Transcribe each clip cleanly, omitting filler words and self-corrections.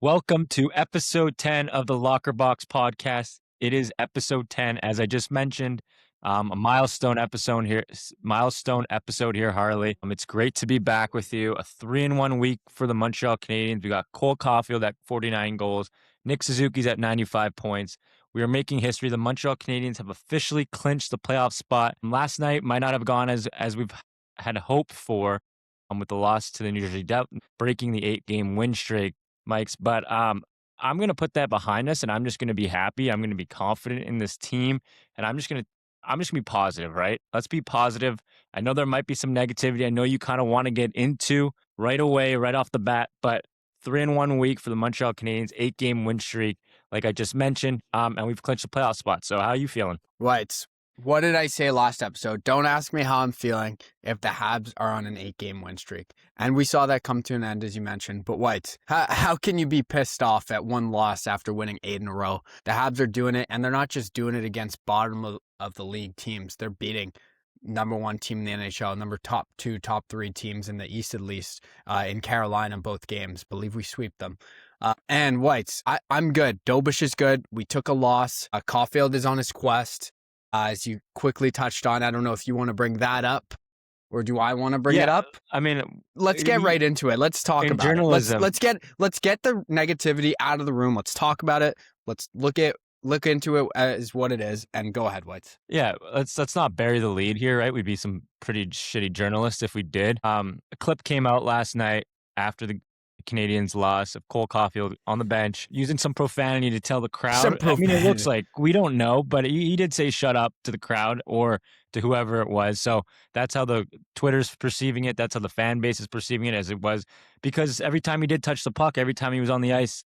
Welcome to episode 10 of the Locker Box podcast. It is episode 10, as I just mentioned, a milestone episode here. Harley. It's great to be back with you. A 3-1 week for the Montreal Canadiens. We got Cole Caufield at 49 goals. Nick Suzuki's at 95 points. We are making history. The Montreal Canadiens have officially clinched the playoff spot. Last night might not have gone as we've had hoped for, with the loss to the New Jersey Devils, breaking the 8-game win streak, Mike's. But I'm going to put that behind us, and I'm just going to be happy. I'm going to be confident in this team, and I'm just going to be positive, right? Let's be positive. I know there might be some negativity. I know you kind of want to get into right away, right off the bat, but 3-1 week for the Montreal Canadiens, 8-game win streak, like I just mentioned, and we've clinched the playoff spot. So how are you feeling? Right. What did I say last episode? Don't ask me how I'm feeling if the Habs are on an 8-game win streak. And we saw that come to an end, as you mentioned. But White, how can you be pissed off at one loss after winning 8 in a row? The Habs are doing it, and they're not just doing it against bottom of the league teams. They're beating number 1 team in the NHL, top 2, top 3 teams in the East, at least, in Carolina, both games. Believe we sweep them. And Whites, I'm good. Dobish is good. We took a loss. Caufield is on his quest. As you quickly touched on, I don't know if you want to bring that up, or do I want to bring it up? I mean, let's get right into it. Let's talk about journalism. it. Let's get the negativity out of the room. Let's talk about it. Let's look into it as what it is, and go ahead, Whites. Yeah, let's not bury the lead here, right? We'd be some pretty shitty journalists if we did. A clip came out last night after the Canadiens loss of Cole Caufield on the bench using some profanity to tell the crowd. I mean, it looks like, we don't know, but he did say shut up to the crowd or to whoever it was. So that's how the Twitter's perceiving it. That's how the fan base is perceiving it, as it was, because every time he did touch the puck, every time he was on the ice,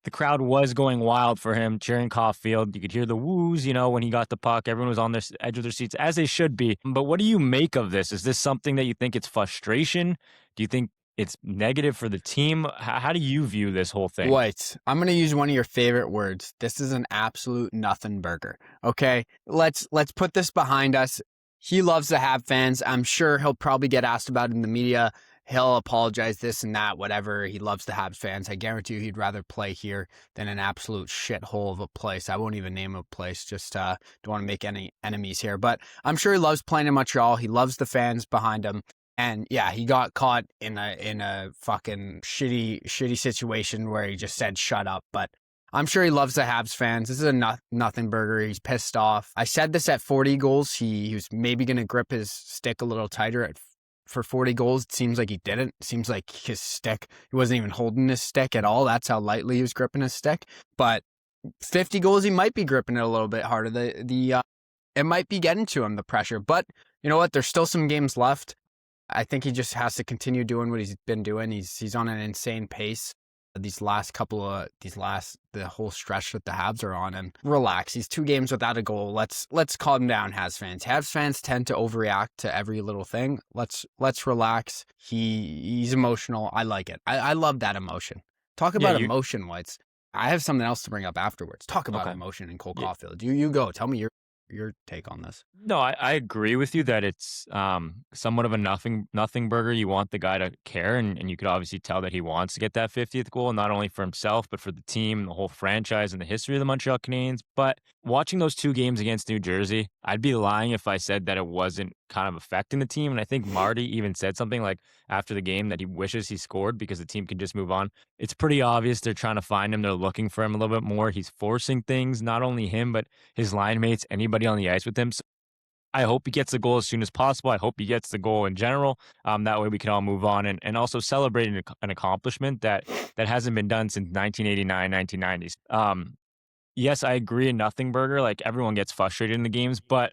the crowd was going wild for him, cheering Caufield. You could hear the woos, when he got the puck. Everyone was on the edge of their seats, as they should be. But what do you make of this? Is this something that you think it's frustration? Do you think it's negative for the team? How do you view this whole thing? White, I'm going to use one of your favorite words. This is an absolute nothing burger. Okay, let's put this behind us. He loves to have fans. I'm sure he'll probably get asked about it in the media. He'll apologize, this and that, whatever. He loves to have fans. I guarantee you he'd rather play here than an absolute shithole of a place. I won't even name a place, just don't want to make any enemies here. But I'm sure he loves playing in Montreal. He loves the fans behind him. And yeah, he got caught in a fucking shitty situation where he just said shut up. But I'm sure he loves the Habs fans. This is a nothing burger. He's pissed off. I said this at 40 goals. He was maybe going to grip his stick a little tighter for 40 goals. It seems like he didn't. It seems like his stick, he wasn't even holding his stick at all. That's how lightly he was gripping his stick. But 50 goals, he might be gripping it a little bit harder. It might be getting to him, the pressure. But you know what? There's still some games left. I think he just has to continue doing what he's been doing. He's on an insane pace. The whole stretch that the Habs are on, and relax. He's 2 games without a goal. Let's calm down, Habs fans. Habs fans tend to overreact to every little thing. Let's relax. He's emotional. I like it. I love that emotion. Talk about emotion, Whites. I have something else to bring up afterwards. Talk about emotion in Cole Caufield. You go. Tell me your take on this. No, I agree with you that it's somewhat of a nothing burger. You want the guy to care, and you could obviously tell that he wants to get that 50th goal, not only for himself, but for the team and the whole franchise and the history of the Montreal Canadiens. But watching those 2 games against New Jersey, I'd be lying if I said that it wasn't kind of affecting the team. And I think Marty even said something like after the game that he wishes he scored because the team can just move on. It's pretty obvious they're trying to find him. They're looking for him a little bit more. He's forcing things, not only him, but his line mates, anybody on the ice with him. So I hope he gets the goal as soon as possible. I hope he gets the goal in general. That way we can all move on and also celebrate an accomplishment that hasn't been done since 1989, 1990s. Yes, I agree. A nothing burger. Like, everyone gets frustrated in the games, but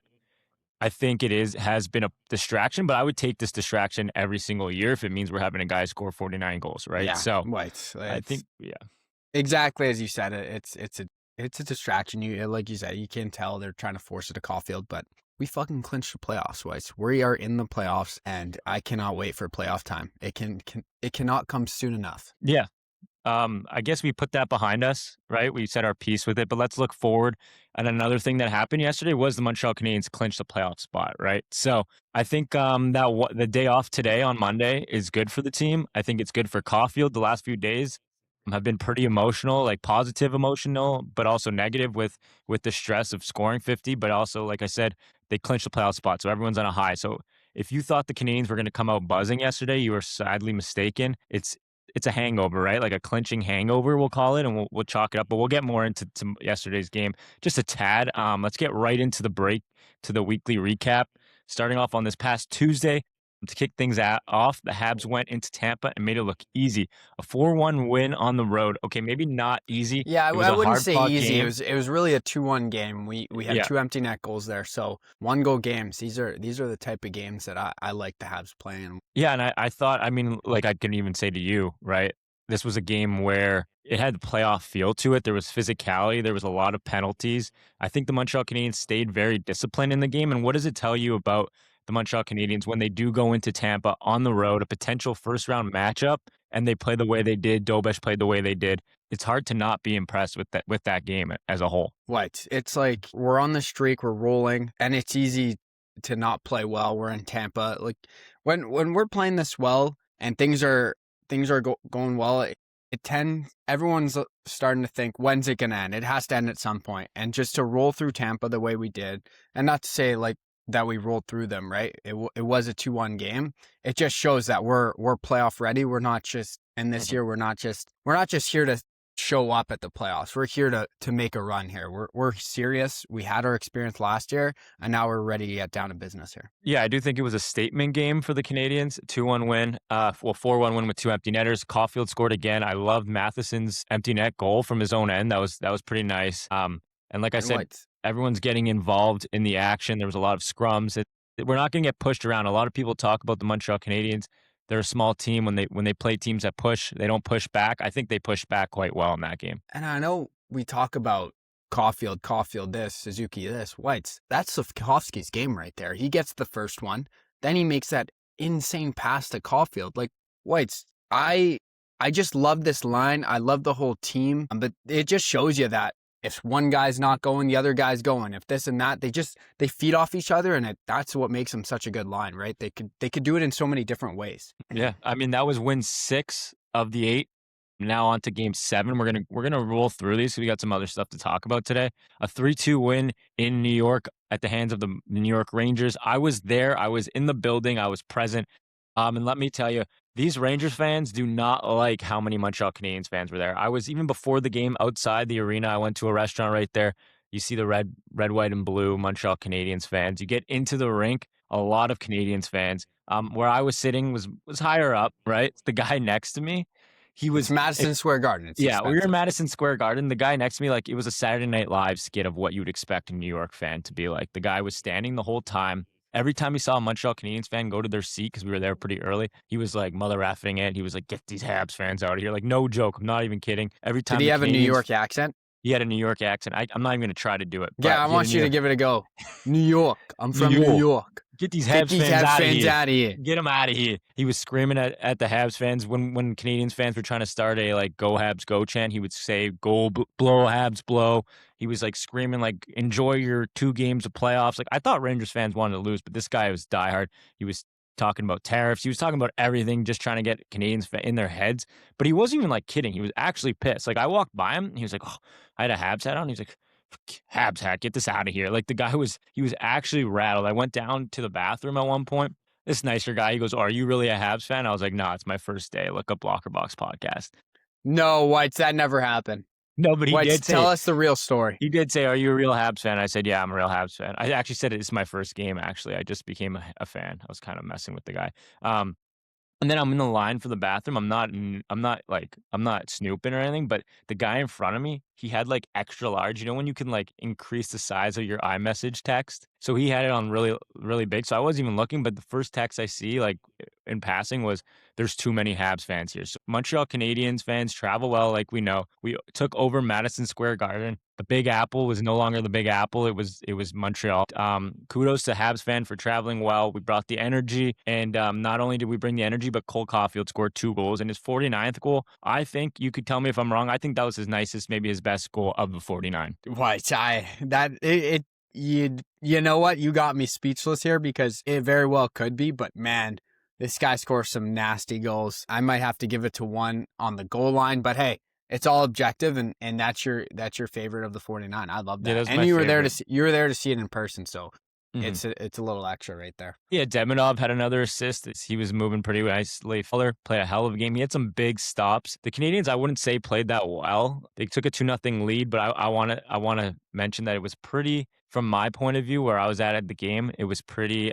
I think has been a distraction. But I would take this distraction every single year if it means we're having a guy score 49 goals, right? Yeah, so I think exactly as you said. It's a distraction. Like you said, you can tell they're trying to force it to Caufield, but we fucking clinched the playoffs, Whites. We are in the playoffs, and I cannot wait for playoff time. It cannot come soon enough. Yeah. I guess we put that behind us, right? We said our piece with it, but let's look forward. And another thing that happened yesterday was the Montreal Canadiens clinched the playoff spot, right? So I think the day off today on Monday is good for the team. I think it's good for Caufield the last few days. have been pretty emotional, like positive emotional, but also negative with the stress of scoring 50. But also, like I said, they clinched the playoff spot, so everyone's on a high. So if you thought the Canadiens were going to come out buzzing yesterday, you were sadly mistaken. It's a hangover, right? Like a clinching hangover, we'll call it, and we'll chalk it up. But we'll get more into to yesterday's game just a tad. Let's get right into the break to the weekly recap. Starting off on this past Tuesday, to kick things off, the Habs went into Tampa and made it look easy. A 4-1 win on the road. Okay, maybe not easy. Yeah, It was I a wouldn't say hard-fought easy. game. It was really a 2-1 game. We had Yeah. two empty net goals there, so one goal games. These are the type of games that I like the Habs playing. Yeah, and I thought, I mean, like I can even say to you, right? This was a game where it had the playoff feel to it. There was physicality. There was a lot of penalties. I think the Montreal Canadiens stayed very disciplined in the game. And what does it tell you about the Montreal Canadiens when they do go into Tampa on the road, a potential first round matchup, and they play the way they did? Dobesh played the way they did. It's hard to not be impressed with that game as a whole. What? It's like we're on the streak, we're rolling, and it's easy to not play well. We're in Tampa. Like when we're playing this well and going well, everyone's starting to think, when's it gonna end? It has to end at some point. And just to roll through Tampa the way we did, and not to say like that we rolled through them, right? It was a 2-1 game. It just shows that we're playoff ready. We're not just and this Mhm. year we're not just here to show up at the playoffs. We're here to make a run here. We're serious. We had our experience last year, and now we're ready to get down to business here. Yeah, I do think it was a statement game for the Canadiens. 2-1 win. 4-1 win with two empty netters. Caufield scored again. I loved Matheson's empty net goal from his own end. That was pretty nice. And like I And said, what? everyone's getting involved in the action. There was a lot of scrums. We're not going to get pushed around. A lot of people talk about the Montreal Canadiens. They're a small team. When they play teams that push, they don't push back. I think they pushed back quite well in that game. And I know we talk about Caufield this, Suzuki this, Whites. That's Slavkovsky's game right there. He gets the first one, then he makes that insane pass to Caufield. Like Whites, I just love this line. I love the whole team, but it just shows you that if one guy's not going, the other guy's going. If this and that, they feed off each other, and that's what makes them such a good line, right? They could do it in so many different ways. Yeah, I mean that was win 6 of the 8. Now on to game 7. We're gonna roll through these. We got some other stuff to talk about today. A 3-2 win in New York at the hands of the New York Rangers. I was there. I was in the building. I was present. And let me tell you, these Rangers fans do not like how many Montreal Canadiens fans were there. I was even before the game outside the arena. I went to a restaurant right there. You see the red, white, and blue Montreal Canadiens fans. You get into the rink, a lot of Canadiens fans. Where I was sitting was higher up, right? The guy next to me, he It's was Madison Square Garden. It's yeah, we were in expensive. Madison Square Garden. The guy next to me, like, it was a Saturday Night Live skit of what you would expect a New York fan to be like. The guy was standing the whole time. Every time he saw a Montreal Canadiens fan go to their seat, because we were there pretty early, he was like mother effing it. He was like, "Get these Habs fans out of here!" Like, no joke. I'm not even kidding. Every Did time he the have a New Canadiens, York accent? he had a New York accent. I'm not even gonna try to do it, Yeah, but I he had a want New you to York. give it a go. New York. I'm New from New York. York. Get these Get Habs these fans Habs out of fans here. out of here. Get them out of here. He was screaming at the Habs fans when Canadians fans were trying to start a like "Go Habs Go" chant. He would say "Go blow Habs blow." He was like screaming like "Enjoy your 2 games of playoffs." Like, I thought Rangers fans wanted to lose, but this guy was diehard. He was talking about tariffs. He was talking about everything, just trying to get Canadians in their heads. But he wasn't even like kidding. He was actually pissed. Like, I walked by him. He was like, "Oh, I had a Habs hat on." He was like, "Habs hat, get this out of here." Like, the guy he was actually rattled. I went down to the bathroom at one point. This nicer guy, he goes, "Oh, are you really a Habs fan?" I was like, "No, it's my first day. Look up Blocker Box podcast." No, Whites, that never happened. No, but he Whites, did say tell us the real story. he did say, "Are you a real Habs fan?" I said, "Yeah, I'm a real Habs fan." I actually said it's my first game. Actually, I just became a fan. I was kind of messing with the guy. And then I'm in the line for the bathroom. I'm not snooping or anything, but the guy in front of me, he had like extra large. You know when you can like increase the size of your iMessage text? So he had it on really, really big. So I wasn't even looking, but the first text I see like in passing was, "There's too many Habs fans here." So Montreal Canadiens fans travel well, like we know. We took over Madison Square Garden. The Big Apple was no longer the Big Apple. It was Montreal. Kudos to Habs fan for traveling well. We brought the energy, and not only did we bring the energy, but Cole Caulfield scored 2 goals. And his 49th goal, I think you could tell me if I'm wrong. I think that was his nicest, maybe his best goal of the 49. Whites, you know what? You got me speechless here because it very well could be, but man, this guy scores some nasty goals. I might have to give it to one on the goal line, but hey, it's all objective, and that's your favorite of the 49. I love Yeah, that. that was And my you were there to favorite. see, you were there to see it in person, so Mhm. it's a little extra right there. Yeah, Deminov had another assist. He was moving pretty nicely. Fuller played a hell of a game. He had some big stops. The Canadians, I wouldn't say played that well. They took a 2-0 lead, but I wanna mention that it was pretty, from my point of view, where I was at the game, it was pretty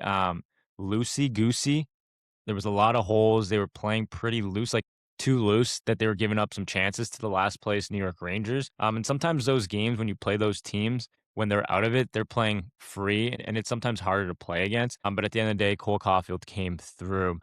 loosey goosey. There was a lot of holes. They were playing pretty loose, like too loose that they were giving up some chances to the last place New York Rangers. And sometimes those games when you play those teams, when they're out of it, they're playing free, and it's sometimes harder to play against. But at the end of the day, Cole Caufield came through,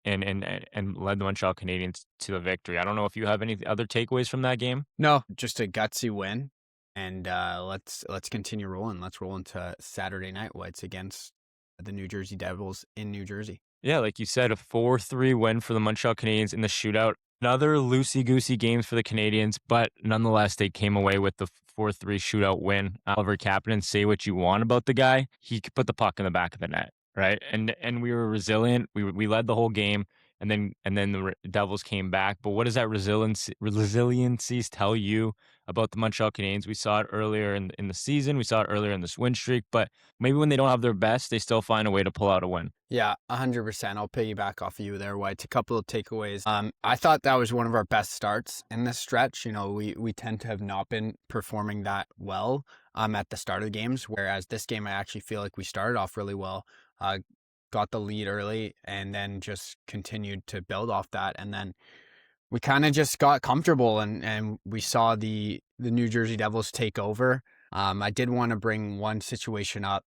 and led the Montreal Canadiens to the victory. I don't know if you have any other takeaways from that game. No, just a gutsy win, and let's continue rolling. Let's roll into Saturday Night Whites against the New Jersey Devils in New Jersey. Yeah, like you said, a 4-3 win for the Montreal Canadiens in the shootout. Another loosey-goosey games for the Canadiens, but nonetheless, they came away with the 4-3 shootout win. Oliver Kapanen, say what you want about the guy, he could put the puck in the back of the net, right? And we were resilient. We led the whole game, and then the Devils came back. But what does that resiliency tell you about the Montreal Canadiens? We saw it earlier in the season. We saw it earlier in this win streak, but maybe when they don't have their best, they still find a way to pull out a win. Yeah, 100%. I'll piggyback off of you there, White. A couple of takeaways. I thought that was one of our best starts in this stretch. You know, we tend to have not been performing that well at the start of the games, whereas this game I actually feel like we started off really well. Got the lead early and then just continued to build off that, and then we kind of just got comfortable, and we saw the New Jersey Devils take over. I did want to bring one situation up.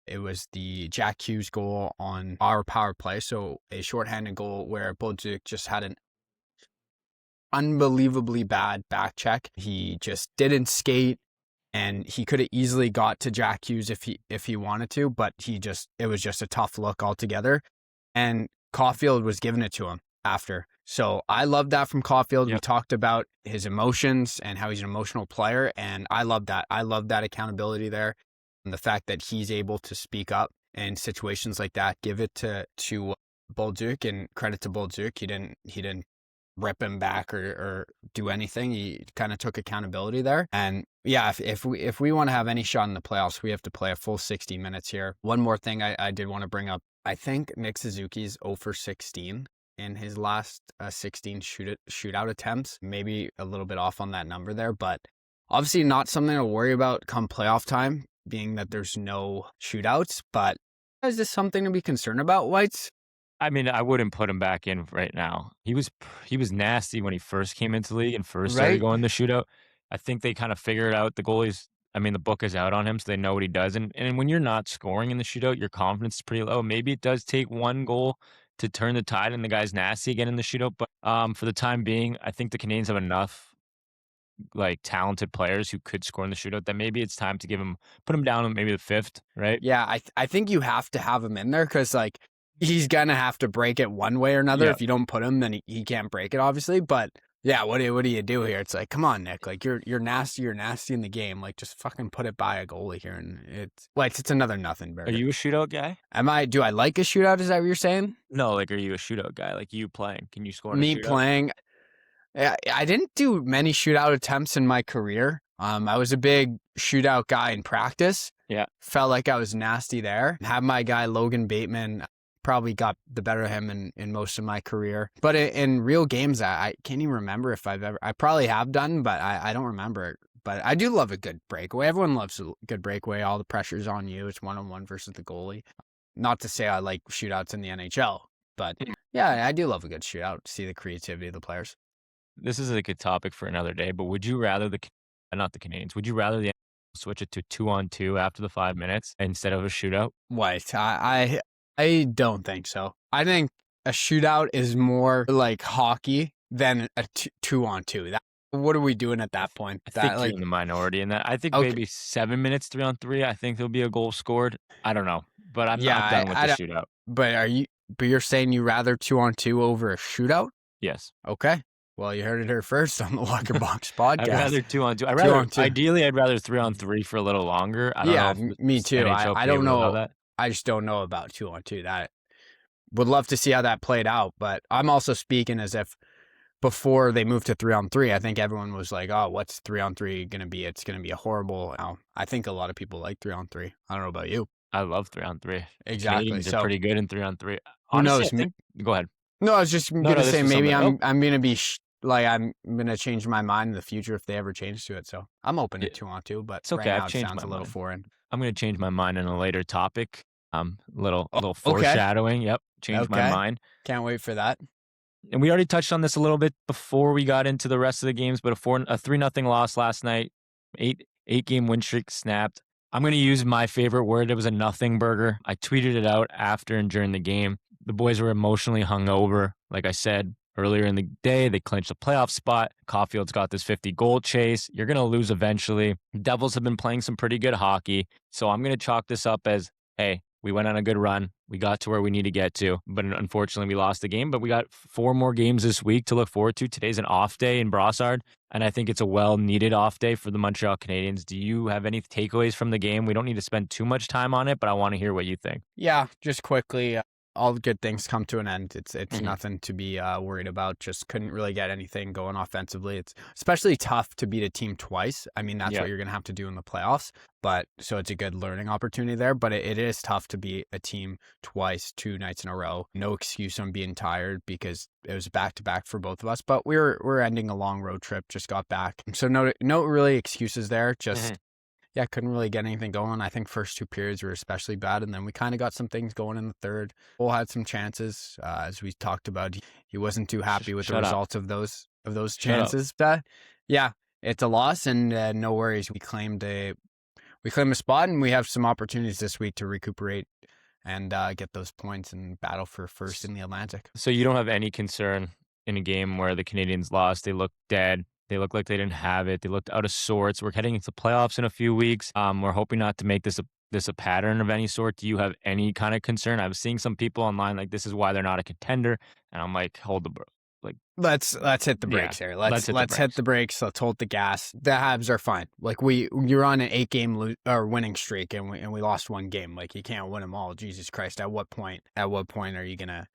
It was the Jack Hughes goal on our power play. So a shorthanded goal where Bolduc just had an unbelievably bad back check. He just didn't skate, and he could have easily got to Jack Hughes if he wanted to, but it was just a tough look altogether. And Caufield was giving it to him after. So I love that from Caufield. We Yep. talked about his emotions and how he's an emotional player, and I love that. I love that accountability there, and the fact that he's able to speak up in situations like that. Give it to Bolduc, and credit to Bolduc. He didn't rip him back or do anything. He kind of took accountability there. And yeah, if we want to have any shot in the playoffs, we have to play a full 60 minutes here. One more thing I did want to bring up. I think Nick Suzuki's 0 for 16 in his last 16 shootout attempts. Maybe a little bit off on that number there, but obviously not something to worry about come playoff time, being that there's no shootouts. But is this something to be concerned about, Whites? I mean, I wouldn't put him back in right now. He was nasty when he first came into the league and first started Right? going the shootout. I think they kind of figured out the goalies. I mean, the book is out on him, so they know what he does. And when you're not scoring in the shootout, your confidence is pretty low. Maybe it does take one goal to turn the tide, and the guy's nasty again in the shootout. But for the time being, I think the Canadians have enough like talented players who could score in the shootout that maybe it's time to put him down on maybe the fifth, right? Yeah, I think you have to have him in there because like he's gonna have to break it one way or another. Yeah. If you don't put him, then he can't break it, obviously. But yeah, what do you do here? It's like, come on, Nick. Like you're nasty in the game. Like just fucking put it by a goalie here, and it's another nothing Are burger. you a shootout guy? Do I like a shootout? Is that what you're saying? No, like, are you a shootout guy? Like, you playing? Can you score in a Me shootout? playing. I didn't do many shootout attempts in my career. I was a big shootout guy in practice. Yeah. Felt like I was nasty there. Had my guy Logan Bateman, probably got the better of him in most of my career. But in real games, I can't even remember if I probably have done, but I don't remember it. But I do love a good breakaway. Everyone loves a good breakaway. All the pressure's on you. It's one-on-one versus the goalie. Not to say I like shootouts in the NHL, but yeah, I do love a good shootout to see the creativity of the players. This is a good topic for another day, but would you rather not the Canadians, would you rather the NHL switch it to 2-on-2 after the 5 minutes instead of a shootout? What? I don't think so. I think a shootout is more like hockey than a 2-on-2. What are we doing at that point? I think you're in the minority in that. I think Okay. maybe 7 minutes 3-on-3, I think there'll be a goal scored. I don't know, but I'm Yeah, not done with I the don't- shootout. But you're saying you rather 2-on-2 over a shootout? Yes. Okay. Well, you heard it here first on the Locker Box podcast. I'd rather 2-on-2. Ideally, I'd rather 3-on-3 for a little longer. I don't know if me too. NHL I be able don't to allow know. that. I just don't know about 2-on-2. That would love to see how that played out, but I'm also speaking as if before they moved to 3-on-3, I think everyone was like, "Oh, what's 3-on-3 going to be? It's going to be a horrible." Now, I think a lot of people like 3-on-3. I don't know about you. I love 3-on-3. The Exactly. Canadians are So pretty good in 3-on-3. who Honestly, I knows? think go ahead. No, I was just No, gonna no, this say was maybe something. Oh, I'm gonna be like I'm gonna change my mind in the future if they ever change to it. So I'm open to yeah, 2-on-2, but it's right okay. now I've it changed sounds my a little mind. foreign. I'm gonna change my mind in a later topic. Oh, Little okay, foreshadowing. Yep, change my okay, mind. can't wait for that. And we already touched on this a little bit before we got into the rest of the games, but a 3-0 loss last night, eight game win streak snapped. I'm gonna use my favorite word. It was a nothing burger. I tweeted it out after and during the game. The boys were emotionally hungover. Like I said earlier in the day, they clinched a playoff spot. Caufield's got this 50 goal chase. You're gonna lose eventually. Devils have been playing some pretty good hockey, so I'm gonna chalk this up as, hey, we went on a good run. We got to where we need to get to, but unfortunately, we lost the game. But we got 4 more games this week to look forward to. Today's an off day in Brossard, and I think it's a well-needed off day for the Montreal Canadiens. Do you have any takeaways from the game? We don't need to spend too much time on it, but I want to hear what you think. Yeah, just quickly, all good things come to an end. It's Mhm. nothing to be worried about. Just couldn't really get anything going offensively. It's especially tough to beat a team twice. I mean, that's Yeah. what you're gonna have to do in the playoffs. But so it's a good learning opportunity there. But it is tough to beat a team twice, 2 nights in a row. No excuse on being tired because it was back to back for both of us. But we're ending a long road trip. Just got back, so no really excuses there. Just Mhm. yeah, couldn't really get anything going. I think first 2 periods were especially bad, and then we kind of got some things going in the third. Cole had some chances, as we talked about. He wasn't too happy with the Shut up. results of those Shut up. chances. Yeah, it's a loss, and no worries. We claimed a spot, and we have some opportunities this week to recuperate and get those points and battle for first in the Atlantic. So you don't have any concern in a game where the Canadians lost. They looked dead. They looked like they didn't have it. They looked out of sorts. We're heading into playoffs in a few weeks. We're hoping not to make this a pattern of any sort. Do you have any kind of concern? I was seeing some people online like this is why they're not a contender, and I'm like, like Let's hit the yeah, brakes here. let's Let's hit the let's hit brakes. the brakes. Let's hold the gas. The Habs are fine. Like you're on an 8 game or winning streak, and we lost 1 game. Like you can't win them all. Jesus Christ! At what point? At what point are you gonna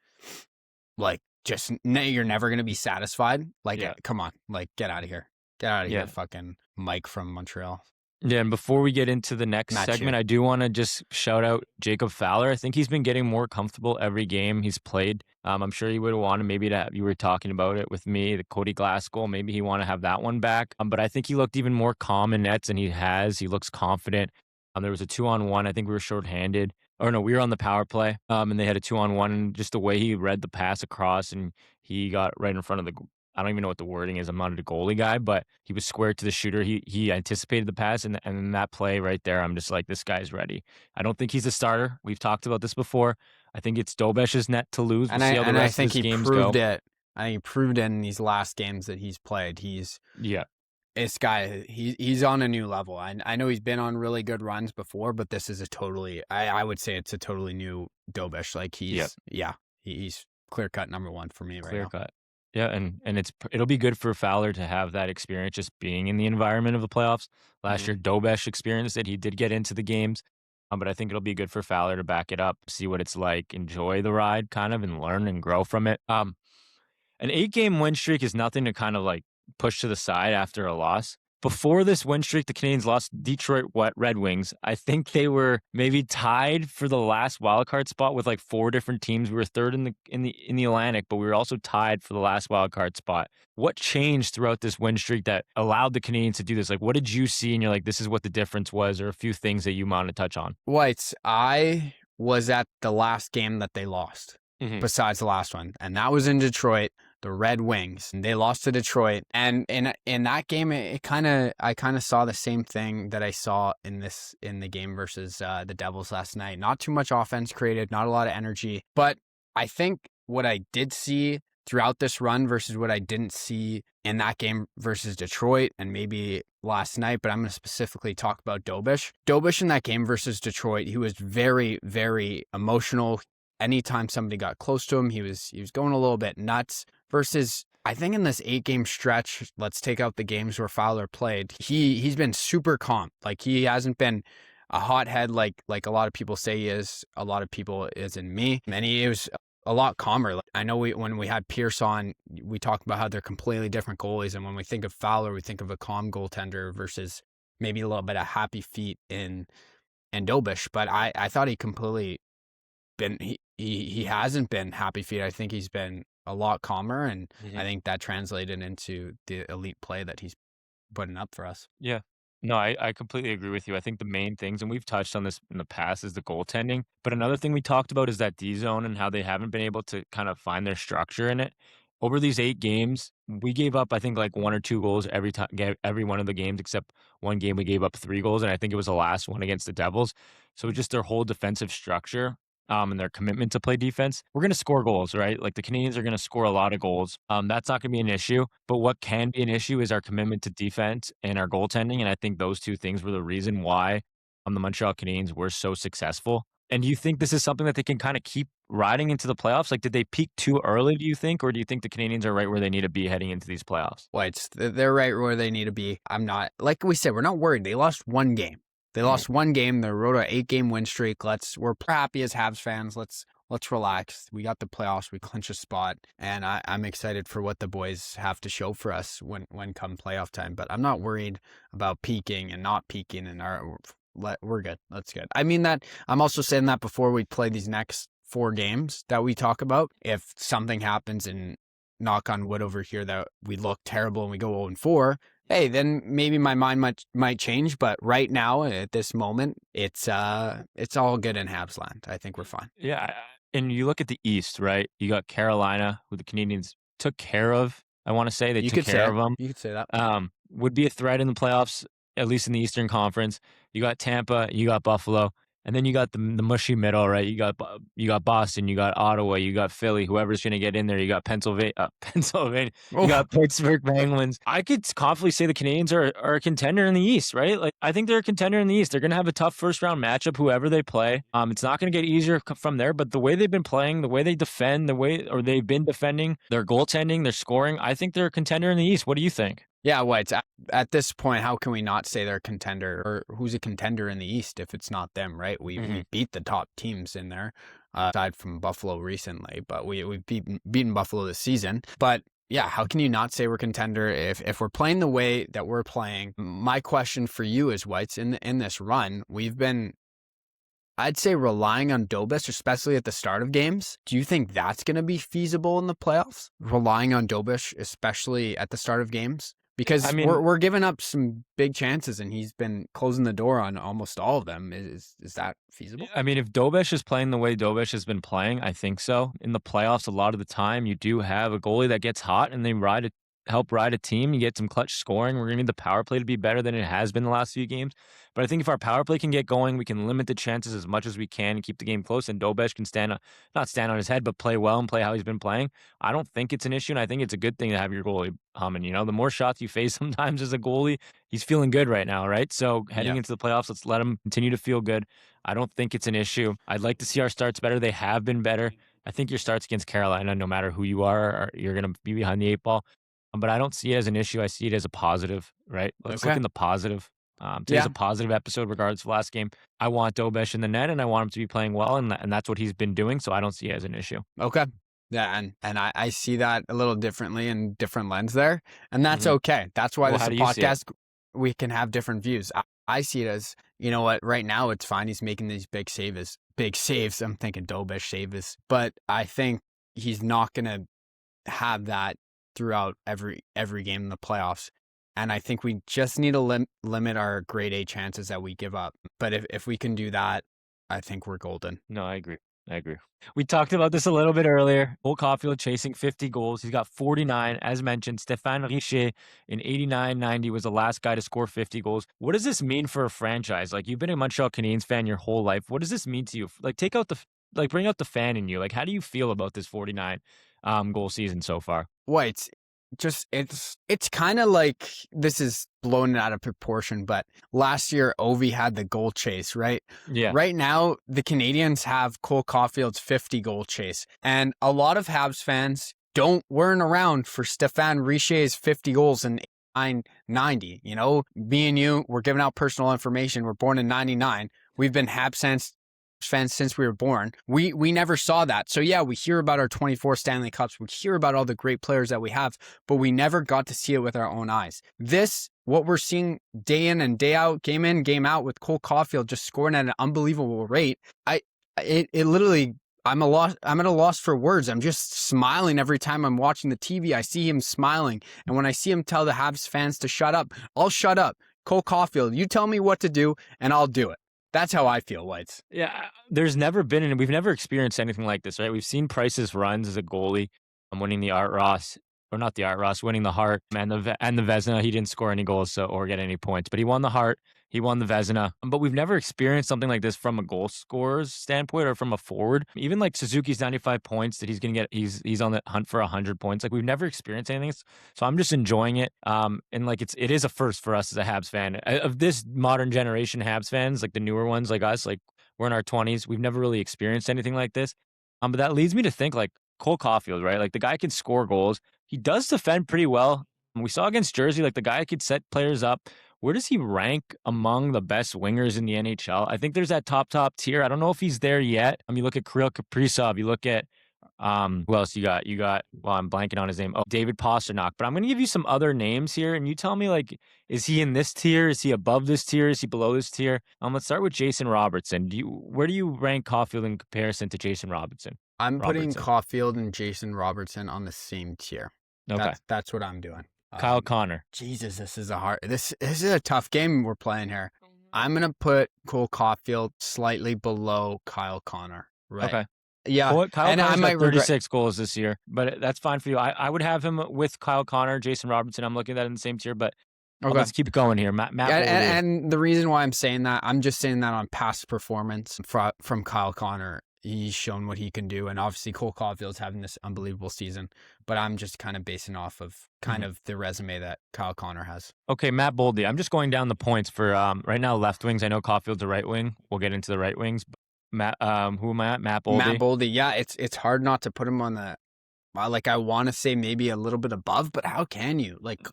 like just you're never gonna be satisfied? Like Yeah, come on, like get out of here. Get out of here, yeah. fucking Mike from Montreal. Yeah, and before we get into the next Mathieu. segment, I do want to just shout out Jacob Fowler. I think he's been getting more comfortable every game he's played. I'm sure he would have wanted maybe to. You were talking about it with me, the Cody Glass goal. Maybe he want to have that one back. But I think he looked even more calm in nets, and he has. He looks confident. There was a 2-on-1. I think we were shorthanded. Or no, we were on the power play. And they had a 2-on-1. And just the way he read the pass across, and he got right in front of the. I don't even know what the wording is. I'm not a goalie guy, but he was square to the shooter. He anticipated the pass, and in that play right there, I'm just like, this guy's ready. I don't think he's a starter. We've talked about this before. I think it's Dobesh's net to lose. We'll And I see how the and I rest of think his he games proved go. it. I think he proved it in these last games that he's played. Yeah, This guy, he's on a new level. I know he's been on really good runs before, but this is a totally, I would say it's a totally new Dobish. Like yeah, he's clear cut number one for me right clear now. cut. Yeah, and it'll be good for Fowler to have that experience just being in the environment of the playoffs. Last Mhm. year, Dobesh experienced it. He did get into the games, but I think it'll be good for Fowler to back it up, see what it's like, enjoy the ride, kind of, and learn and grow from it. An 8 game win streak is nothing to kind of like push to the side after a loss. Before this win streak, the Canadiens lost Detroit Red Wings. I think they were maybe tied for the last wildcard spot with like 4 different teams. We were third in the Atlantic, but we were also tied for the last wildcard spot. What changed throughout this win streak that allowed the Canadiens to do this? Like, what did you see? And you're like, this is what the difference was, or a few things that you want to touch on. Whites, I was at the last game that they lost, Mhm. besides the last one, and that was in Detroit. The Red Wings, and they lost to Detroit, and in that game, I kind of saw the same thing that I saw in the game versus the Devils last night. Not too much offense created, not a lot of energy, but I think what I did see throughout this run versus what I didn't see in that game versus Detroit and maybe last night, but I'm going to specifically talk about Dobish. Dobish in that game versus Detroit, he was very, very emotional. Anytime somebody got close to him, he was going a little bit nuts. Versus, I think in this 8 game stretch, let's take out the games where Fowler played, he's been super calm. Like he hasn't been a hothead like a lot of people say he is. A lot of people is in me, and he was a lot calmer. Like, I know when we had Pierce on, we talked about how they're completely different goalies, and when we think of Fowler, we think of a calm goaltender versus maybe a little bit of happy feet in Dobish. But I thought he completely been he hasn't been happy feet. I think he's been a lot calmer, and I Mhm. think that translated into the elite play that he's putting up for us. Yeah. No, I completely agree with you. I think the main things, and we've touched on this in the past, is the goaltending. But another thing we talked about is that D zone and how they haven't been able to kind of find their structure in it. Over these 8 games, we gave up, I think, like 1 or 2 goals every time, every one of the games, except one game we gave up 3 goals, and I think it was the last one against the Devils. So just their whole defensive structure, and their commitment to play defense, we're going to score goals, right? Like the Canadians are going to score a lot of goals. That's not going to be an issue. But what can be an issue is our commitment to defense and our goaltending. And I think those two things were the reason why the Montreal Canadiens were so successful. And do you think this is something that they can kind of keep riding into the playoffs? Like, did they peak too early, do you think? Or do you think the Canadians are right where they need to be heading into these playoffs? Well, they're right where they need to be. I'm not, like we said, we're not worried. They lost one game. They Mhm. lost one game. They rode an 8-game win streak. We're happy as Habs fans. Let's relax. We got the playoffs. We clinch a spot, and I'm excited for what the boys have to show for us when come playoff time. But I'm not worried about peaking and not peaking. And we're good. That's good. I mean that. I'm also saying that before we play these next 4 games that we talk about. If something happens and knock on wood over here that we look terrible and we go 0-4, hey, then maybe my mind might change. But right now, at this moment, it's all good in Habs land. I think we're fine. Yeah, and you look at the East, right? You got Carolina, who the Canadians took care of. I want to say they You took could say care it. of them. You could say that. Would be a threat in the playoffs, at least in the Eastern Conference. You got Tampa, you got Buffalo, and then you got the mushy middle, right? You got Boston, you got Ottawa, you got Philly. Whoever's going to get in there, you got Pennsylvania, Pennsylvania, you Oh, got Pittsburgh Penguins. I could confidently say the Canadians are a contender in the East, right? Like I think they're a contender in the East. They're going to have a tough first round matchup, whoever they play. It's not going to get easier from there, but the way they've been playing, the way they defend, they've been defending, their goaltending, their scoring, I think they're a contender in the East. What do you think? yeah. What? At this point, how can we not say they're a contender, or who's a contender in the East if it's not them? Right? We Mhm. beat the top teams in there, aside from Buffalo recently, but we've beaten Buffalo this season. But yeah, how can you not say we're contender if we're playing the way that we're playing? My question for you is, Whites, in this run, we've been, I'd say, relying on Dobis, especially at the start of games. Do you think that's going to be feasible in the playoffs? Relying on Dobis, especially at the start of games? I Because mean, we're giving up some big chances, and he's been closing the door on almost all of them. Is that feasible? if Dobesh is playing the way Dobesh has been playing, I think so. In the playoffs, a lot of the time, you do have a goalie that gets hot and they help ride a team. You get some clutch scoring. We're gonna need the power play to be better than it has been the last few games. But I think if our power play can get going, we can limit the chances as much as we can and keep the game close. And Dobesh can not stand on his head, but play well and play how he's been playing. I don't think it's an issue, and I think it's a good thing to have your goalie humming. The more shots you face sometimes as a goalie, he's feeling good right now, right? So heading Yeah. into the playoffs, let's let him continue to feel good. I don't think it's an issue. I'd like to see our starts better. They have been better. I think your starts against Carolina, no matter who you you're going to be behind the 8 ball. But I don't see it as an issue. I see it as a positive, right? Let's look Okay. in the positive. Today's Yeah. a positive episode, regardless of last game. I want Dobesh in the net, and I want him to be playing well, and that's what he's been doing. So I don't see it as an issue. Okay. Yeah, and I see that a little differently in different lens there, and that's Hmm. okay. That's why Well, this is how a do you see it? podcast. We can have different views. I see it as, you know what, right now it's fine. He's making these big saves. I'm thinking Dobish saves, but I think he's not gonna have that throughout every game in the playoffs. And I think we just need to limit our grade A chances that we give up. But if we can do that, I think we're golden. No, I agree. I agree. We talked about this a little bit earlier. Cole Caufield chasing 50 goals. He's got 49. As mentioned, Stéphane Richer in 89-90 was the last guy to score 50 goals. What does this mean for a franchise? Like, you've been a Montreal Canadiens fan your whole life. What does this mean to you? Like, bring out the fan in you. Like, how do you feel about this 49 goal season so far? Well, it's kind of like, this is blown out of proportion, but last year Ovi had the goal chase, right? Yeah. Right now, the Canadians have Cole Caulfield's 50 goal chase, and a lot of Habs fans weren't around for Stéphane Richer's 50 goals in 90. Me and you, we're giving out personal information. We're born in 99. We've been Habs fans since we were born. We never saw that. So yeah, we hear about our 24 Stanley Cups. We hear about all the great players that we have, but we never got to see it with our own eyes. What we're seeing day in and day out, game in, game out with Cole Caufield just scoring at an unbelievable rate. It literally, I'm at a loss for words. I'm just smiling every time I'm watching the TV. I see him smiling. And when I see him tell the Habs fans to shut up, I'll shut up. Cole Caufield, you tell me what to do and I'll do it. That's how I feel, Whites. Yeah, there's never been, and we've never experienced anything like this, right? We've seen Price's runs as a goalie. I'm winning the Art Ross, or not the Art Ross, winning the Hart and the Vezina. He didn't score any goals or get any points, but he won the Hart. He won the Vezina. But we've never experienced something like this from a goal scorer's standpoint or from a forward. Even like Suzuki's 95 points that he's going to get, he's on the hunt for 100 points. Like we've never experienced anything. So I'm just enjoying it. And like it is a first for us as a Habs fan. Of this modern generation Habs fans, like the newer ones like us, like we're in our 20s. We've never really experienced anything like this. But that leads me to think like Cole Caufield, right? Like the guy can score goals. He does defend pretty well. We saw against Jersey, like the guy could set players up. Where does he rank among the best wingers in the NHL? I think there's that top tier. I don't know if he's there yet. You look at Kirill Kaprizov. You look at who else you got? Well, I'm blanking on his name. Oh, David Pastrnak. But I'm going to give you some other names here, and you tell me, like, is he in this tier? Is he above this tier? Is he below this tier? Let's start with Jason Robertson. Where do you rank Caufield in comparison to Jason Robertson? I'm putting Caufield and Jason Robertson on the same tier. Okay. That's what I'm doing. Kyle Connor. Jesus, this is a tough game we're playing here. I'm going to put Cole Caufield slightly below Kyle Connor. Right. Okay. Yeah. Kyle Connor's got 36 goals this year, but that's fine for you. I would have him with Kyle Connor, Jason Robertson. I'm looking at that in the same tier, but let's keep it going here. Matt and the reason why I'm saying that, I'm just saying that on past performance from Kyle Connor. He's shown what he can do, and obviously Cole Caufield's having this unbelievable season, but I'm just kind of basing off of of the resume that Kyle Connor has. Okay, Matt Boldy. I'm just going down the points for right now left wings. I know Caufield's a right wing. We'll get into the right wings. Matt, who am I at? Matt Boldy. Matt Boldy, yeah, it's hard not to put him on the, like I want to say maybe a little bit above, but how can you? Like,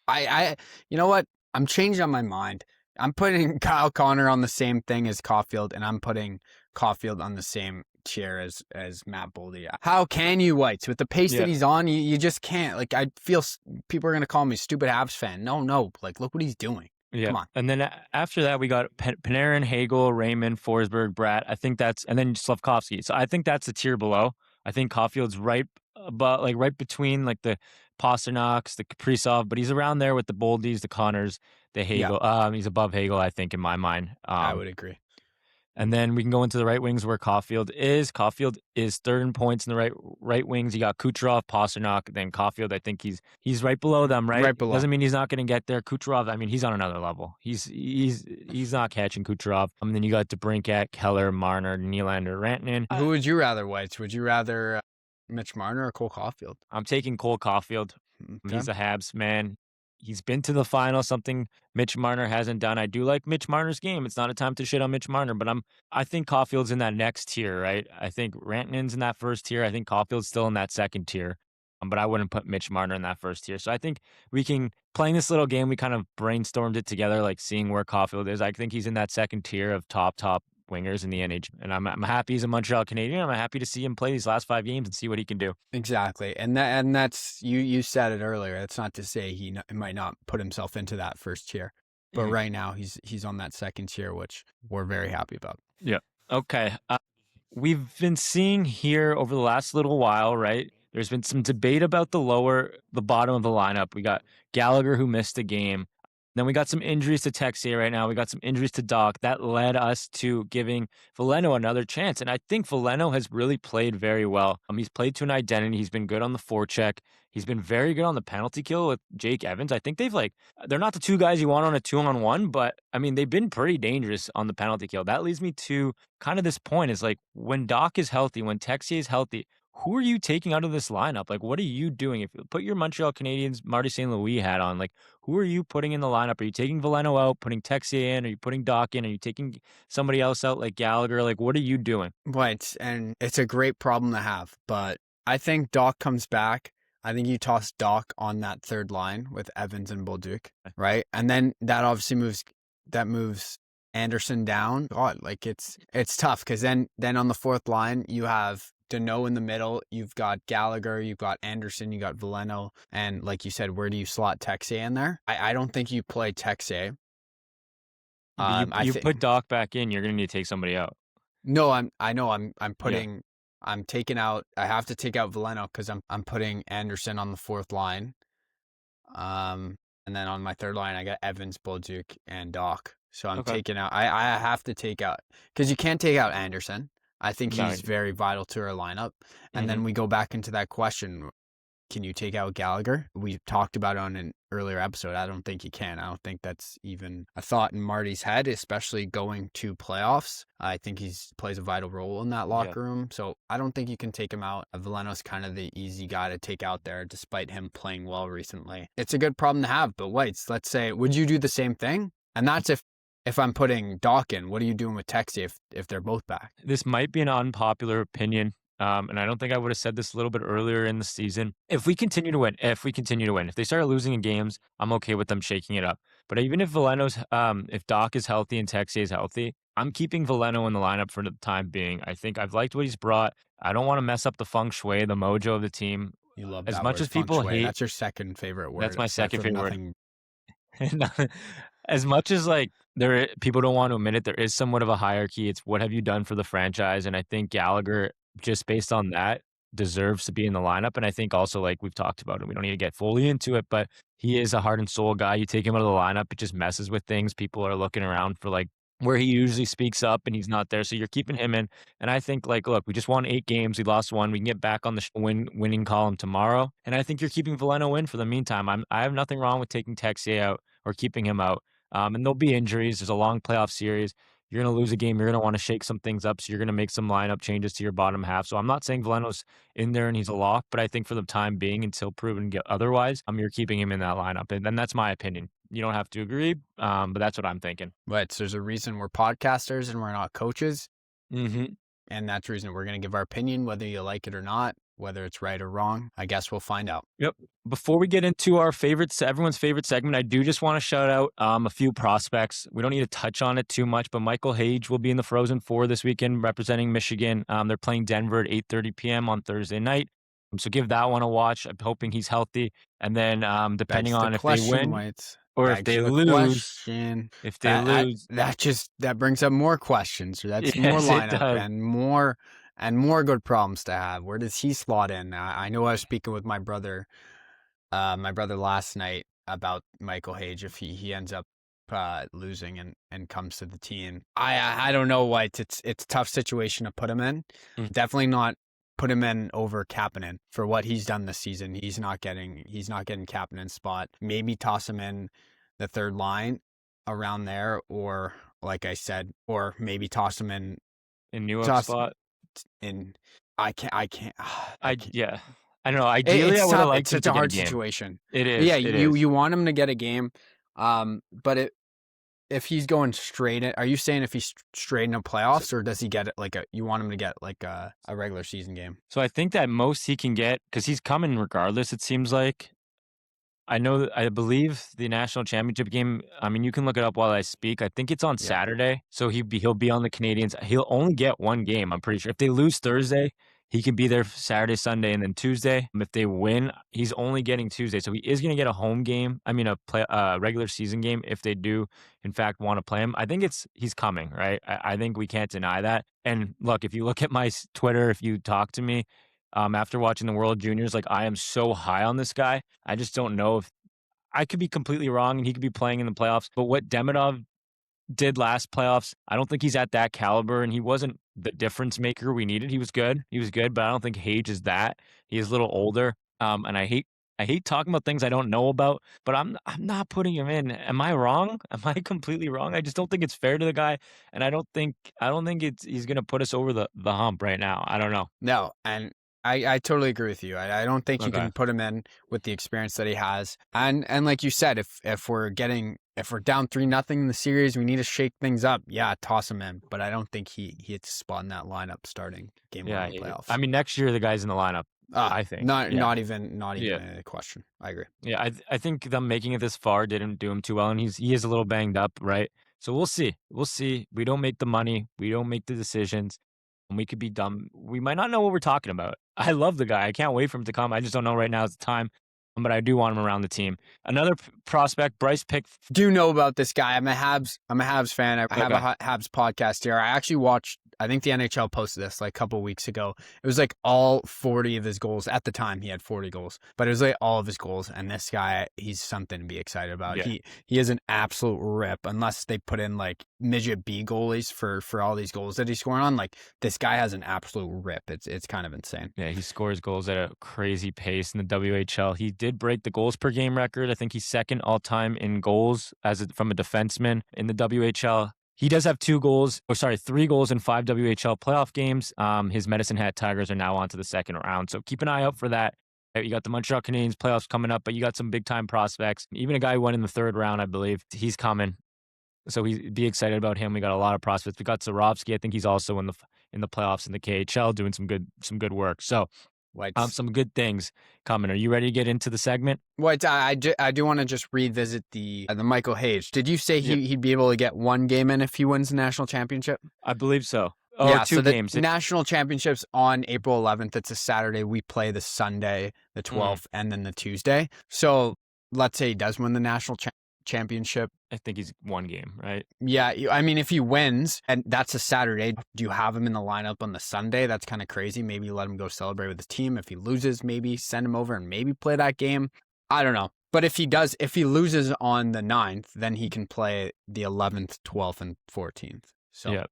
I you know what? I'm changing on my mind. I'm putting Kyle Connor on the same thing as Caufield, and I'm putting Caufield on the same tier as Matt Boldy. How can you, Whites? With the pace that he's on, you just can't. Like, I feel people are going to call me stupid Habs fan. No. Like, look what he's doing. Yeah. Come on. And then after that, we got Panarin, Hagel, Raymond, Forsberg, Bratt. I think and then Slavkovsky. So I think that's the tier below. I think Caufield's right between like the Pasternoks, the Kaprizov, but he's around there with the Boldys, the Connors, the Hagel. Yeah. He's above Hagel, I think, in my mind. I would agree. And then we can go into the right wings where Caufield is. Caufield is third in points in the right wings. You got Kucherov, Pasternak, then Caufield. I think he's right below them, right? Right below. Doesn't mean he's not going to get there. Kucherov, I mean, he's on another level. He's not catching Kucherov. And then you got DeBrincat, Keller, Marner, Nylander, Rantanen. Who would you rather, Whites? Would you rather Mitch Marner or Cole Caufield? I'm taking Cole Caufield. Okay. He's a Habs man. He's been to the final, something Mitch Marner hasn't done. I do like Mitch Marner's game. It's not a time to shit on Mitch Marner, but I think Caufield's in that next tier, right? I think Rantanen's in that first tier. I think Caufield's still in that second tier, but I wouldn't put Mitch Marner in that first tier. So I think playing this little game, we kind of brainstormed it together, like seeing where Caufield is. I think he's in that second tier of top wingers in the NHL, and I'm happy he's a Montreal Canadian. I'm happy to see him play these last 5 games and see what he can do. Exactly, and that's you said it earlier. That's not to say he might not put himself into that first tier, but right now he's on that second tier, which we're very happy about. Yeah. Okay. We've been seeing here over the last little while, right? There's been some debate about the bottom of the lineup. We got Gallagher who missed a game. Then we got some injuries to Texier right now. We got some injuries to Doc. That led us to giving Veleno another chance. And I think Veleno has really played very well. He's played to an identity. He's been good on the forecheck. He's been very good on the penalty kill with Jake Evans. I think they're not the two guys you want on a 2-on-1, but I mean, they've been pretty dangerous on the penalty kill. That leads me to kind of this point is like when Doc is healthy, when Texier is healthy, who are you taking out of this lineup? Like, what are you doing? If you put your Montreal Canadiens Marty St. Louis hat on, like, who are you putting in the lineup? Are you taking Veleno out, putting Texier in? Are you putting Doc in? Are you taking somebody else out like Gallagher? Like, what are you doing? Right, and it's a great problem to have, but I think Doc comes back. I think you toss Doc on that third line with Evans and Bolduc, right? And then that obviously moves Anderson down. God, like it's tough because then on the fourth line you have Deneau in the middle. You've got Gallagher. You've got Anderson. You got Veleno. And like you said, where do you slot Texier in there? I don't think you play Texier. But I you think put Doc back in, you're gonna need to take somebody out. no. I know. I'm Yeah. putting. I'm taking out. I have to take out Veleno because I'm putting Anderson on the fourth line. Um, and then on my third line, I got Evans, Bolduc, and Doc. So I'm Okay. taking out. I have to take out because you can't take out Anderson. I think No. he's very vital to our lineup. And Mhm. then we go back into that question: can you take out Gallagher? We talked about it on an earlier episode. I don't think you can. I don't think that's even a thought in Marty's head, especially going to playoffs. I think he plays a vital role in that Yeah. locker room. So I don't think you can take him out. Veleno's kind of the easy guy to take out there, despite him playing well recently. It's a good problem to have, but Whites, let's say, would you do the same thing? And that's if I'm putting Doc in, what are you doing with Texie if they're both back? This might be an unpopular opinion, and I don't think I would have said this a little bit earlier in the season. If they start losing in games, I'm okay with them shaking it up. But even if Doc is healthy and Texier is healthy, I'm keeping Veleno in the lineup for the time being. I think I've liked what he's brought. I don't want to mess up the feng shui, the mojo of the team. You love As that much word, as feng people shui. hate, That's your second favorite that's word, my aside second from favorite word. nothing. As much as like people don't want to admit it, there is somewhat of a hierarchy. It's what have you done for the franchise? And I think Gallagher, just based on that, deserves to be in the lineup. And I think also, like we've talked about, and we don't need to get fully into it, but he is a heart and soul guy. You take him out of the lineup, it just messes with things. People are looking around for like where he usually speaks up and he's not there. So you're keeping him in. And I think like, look, we just won 8 games. We lost one. We can get back on the winning column tomorrow. And I think you're keeping Veleno in for the meantime. I have nothing wrong with taking Texier out or keeping him out. And there'll be injuries. There's a long playoff series. You're going to lose a game. You're going to want to shake some things up. So you're going to make some lineup changes to your bottom half. So I'm not saying Veleno's in there and he's a lock, but I think for the time being, until proven otherwise, you're keeping him in that lineup. And then that's my opinion. You don't have to agree, but that's what I'm thinking. But there's a reason we're podcasters and we're not coaches. Hmm. And that's the reason we're going to give our opinion, whether you like it or not, whether it's right or wrong. I guess we'll find out. Yep. Before we get into our favorites, everyone's favorite segment, I do just want to shout out a few prospects. We don't need to touch on it too much, but Michael Hage will be in the Frozen Four this weekend representing Michigan. They're playing Denver at 8:30 p.m. on Thursday night. So give that one a watch. I'm hoping he's healthy. And then depending Begs the on if they question, win Whites. or Begs the question. if they lose, That brings up more questions. That's more yes, it lineup does. and more good problems to have. Where does he slot in? I know I was speaking with my brother last night about Michael Hage if he ends up losing and comes to the team. I don't know what it's a tough situation to put him in. Mm. Definitely not put him in over Kapanen for what he's done this season. He's not getting Kapanen's spot. Maybe toss him in the third line around there, or like I said, or maybe toss him In New York toss spot. in. I can't. Yeah. I don't know. Ideally, I It's would have tough. It's liked him such to a get a hard game. situation. It Yeah, is. It you is. you want him to get a game, but if he's going straight, are you saying if he's straight into playoffs, or does he get it you want him to get like a regular season game? So I think that most he can get, because he's coming regardless, it seems like. I believe the national championship game, I mean, you can look it up while I speak. I think it's on Yeah, Saturday. So he'll be on the Canadians. He'll only get one game, I'm pretty sure. If they lose Thursday, he can be there Saturday, Sunday, and then Tuesday. If they win, he's only getting Tuesday. So he is going to get a home game. I mean, regular season game if they do, in fact, want to play him. I think he's coming, right? I think we can't deny that. And look, if you look at my Twitter, if you talk to me, after watching the World Juniors, like I am so high on this guy. I just don't know if I could be completely wrong and he could be playing in the playoffs. But what Demidov did last playoffs, I don't think he's at that caliber, and he wasn't the difference maker we needed. He was good, but I don't think Hage is that. He is a little older, and I hate talking about things I don't know about. But I'm not putting him in. Am I wrong? Am I completely wrong? I just don't think it's fair to the guy, and I don't think he's gonna put us over the hump right now. I don't know. no, and I totally agree with you. I don't think you Okay. can put him in with the experience that he has, and like you said, if we're down 3-0 in the series, we need to shake things up. Yeah, toss him in, but I don't think he hits a spot in that lineup starting game Yeah, one of the playoffs. I mean, next year the guy's in the lineup. I think. Not Yeah. not even Yeah. a question. I agree. Yeah, I think them making it this far didn't do him too well, and he is a little banged up, right? So we'll see. We'll see. We don't make the money. We don't make the decisions. And we could be dumb. We might not know what we're talking about. I love the guy. I can't wait for him to come. I just don't know right now is the time. But I do want him around the team. Another prospect, Bryce Pick. Do know about this guy. I'm a Habs fan. I have Okay. a Habs podcast here. I actually watched, I think the NHL posted this like a couple weeks ago. It was like all 40 of his goals. At the time, he had 40 goals, but it was like all of his goals. And this guy, he's something to be excited about. Yeah. He is an absolute rip, unless they put in like midget B goalies for all these goals that he's scoring on. Like, this guy has an absolute rip. It's kind of insane. Yeah, he scores goals at a crazy pace in the WHL. He did break the goals per game record. I think he's second all time in goals from a defenseman in the WHL. He does have 3 goals in 5 WHL playoff games. His Medicine Hat Tigers are now on to the second round. So keep an eye out for that. You got the Montreal Canadiens playoffs coming up, but you got some big time prospects. Even a guy who went in the 3rd round, I believe, he's coming. So be excited about him. We got a lot of prospects. We got Zarovsky. I think he's also in the playoffs in the KHL doing some good work. So some good things coming. Are you ready to get into the segment? What I do want to just revisit the Michael Hayes. Did you say he'd be able to get 1 game in if he wins the national championship? I believe so. Oh, yeah, 2 so games. The national championships on April 11th. It's a Saturday. We play the Sunday, the 12th, and then the Tuesday. So let's say he does win the national championship. I think he's 1 game, right? Yeah, I mean, if he wins, and that's a Saturday, do you have him in the lineup on the Sunday? That's kind of crazy. Maybe let him go celebrate with his team. If he loses, maybe send him over and maybe play that game. I don't know. But if he loses on the 9th, then he can play the 11th, 12th, and 14th. So yeah.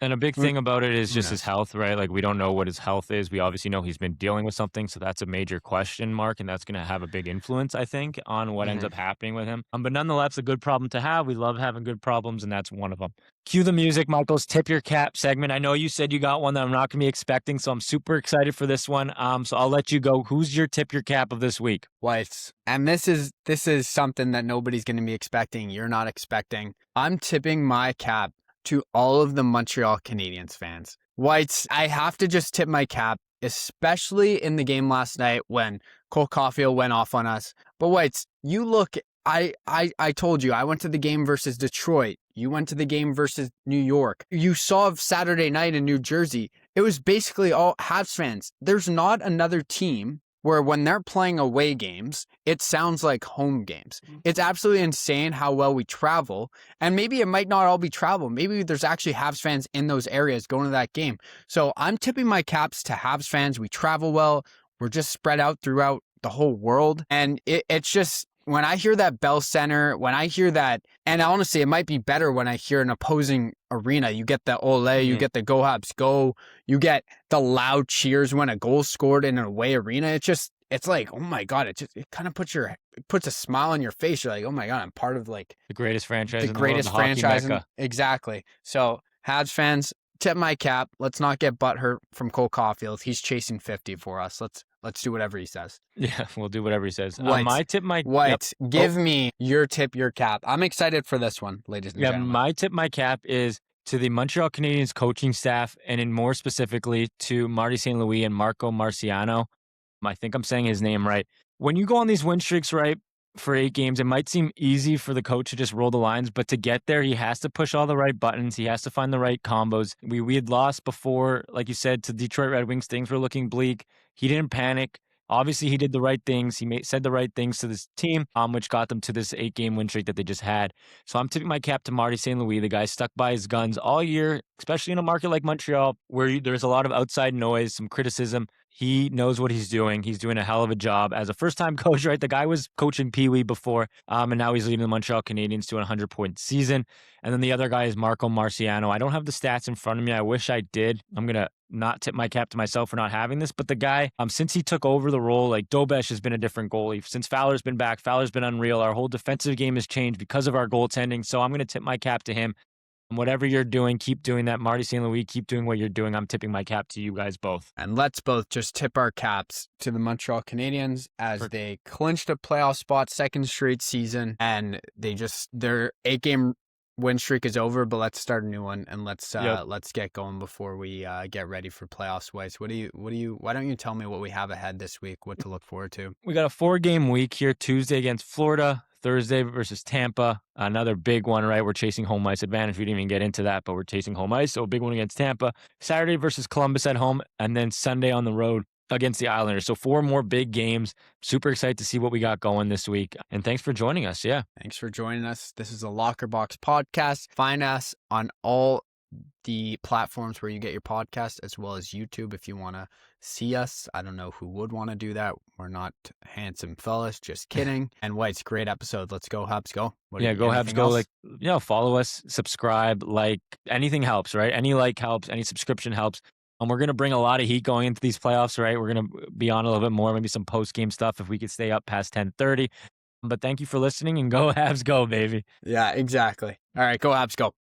And a big thing about it is just his health, right? Like, we don't know what his health is. We obviously know he's been dealing with something, so that's a major question mark, and that's going to have a big influence, I think, on what ends up happening with him. But nonetheless, a good problem to have. We love having good problems, and that's one of them. Cue the music, Michael's Tip Your Cap segment. I know you said you got one that I'm not going to be expecting, so I'm super excited for this one. So I'll let you go. Who's your Tip Your Cap of this week? Whites. And this is something that nobody's going to be expecting. You're not expecting. I'm tipping my cap to all of the Montreal Canadiens fans. Whites, I have to just tip my cap, especially in the game last night when Caufield went off on us. But Whites, you look, I told you, I went to the game versus Detroit. You went to the game versus New York. You saw Saturday night in New Jersey. It was basically all Habs fans. There's not another team where when they're playing away games, it sounds like home games. It's absolutely insane how well we travel. And maybe it might not all be travel. Maybe there's actually Habs fans in those areas going to that game. So I'm tipping my caps to Habs fans. We travel well. We're just spread out throughout the whole world. And it's just, when I hear that Bell Center, when I hear that, and honestly, it might be better when I hear an opposing arena. You get the ole, you get the go Habs go, you get the loud cheers when a goal's scored in an away arena. It's like, oh my God, it kind of puts a smile on your face. You're like, oh my God, I'm part of like the greatest franchise in the world, the franchise. Exactly. So Habs fans, tip my cap. Let's not get butthurt from Cole Caufield. He's chasing 50 for us. Let's do whatever he says. Yeah, we'll do whatever he says. Give me your tip, your cap. I'm excited for this one, ladies and gentlemen. My tip, my cap is to the Montreal Canadiens coaching staff, and in more specifically to Marty St. Louis and Marco Marciano. I think I'm saying his name right. When you go on these win streaks, right, for 8 games, it might seem easy for the coach to just roll the lines, but to get there, he has to push all the right buttons. He has to find the right combos. We had lost before, like you said, to Detroit Red Wings. Things were looking bleak. He didn't panic. Obviously, he did the right things. He said the right things to this team, which got them to this 8-game win streak that they just had. So I'm tipping my cap to Marty St. Louis. The guy stuck by his guns all year, especially in a market like Montreal, where there's a lot of outside noise, some criticism. He knows what he's doing. He's doing a hell of a job as a first-time coach, right? The guy was coaching Pee Wee before, and now he's leading the Montreal Canadiens to a 100-point season. And then the other guy is Marco Marciano. I don't have the stats in front of me. I wish I did. I'm going to not tip my cap to myself for not having this, but the guy, since he took over the role, like Dobesh has been a different goalie. Since Fowler's been back, Fowler's been unreal. Our whole defensive game has changed because of our goaltending. So I'm going to tip my cap to him. Whatever you're doing, keep doing that. Marty St. Louis, keep doing what you're doing. I'm tipping my cap to you guys both. And let's both just tip our caps to the Montreal Canadiens as they clinched a playoff spot, 2nd straight season, and their 8-game win streak is over, but let's start a new one and let's get going before we get ready for playoffs. Why don't you tell me what we have ahead this week, what to look forward to? We got a 4-game week here, Tuesday against Florida, Thursday versus Tampa, another big one, right? We're chasing home ice advantage. We didn't even get into that, but we're chasing home ice. So a big one against Tampa. Saturday versus Columbus at home, and then Sunday on the road against the Islanders. So 4 more big games. Super excited to see what we got going this week. And thanks for joining us. Yeah. Thanks for joining us. This is a Locker Box podcast. Find us on all the platforms where you get your podcast, as well as YouTube if you want to see us. I don't know who would want to do that. We're not handsome fellas. Just kidding. And White's great episode. Let's go, Habs, go. Yeah, go Habs, go. Like, follow us, subscribe, like, anything helps, right? Any like helps, any subscription helps. And we're going to bring a lot of heat going into these playoffs, right? We're going to be on a little bit more, maybe some post-game stuff if we could stay up past 10:30. But thank you for listening, and go Habs, go, baby. Yeah, exactly. All right, go Habs, go.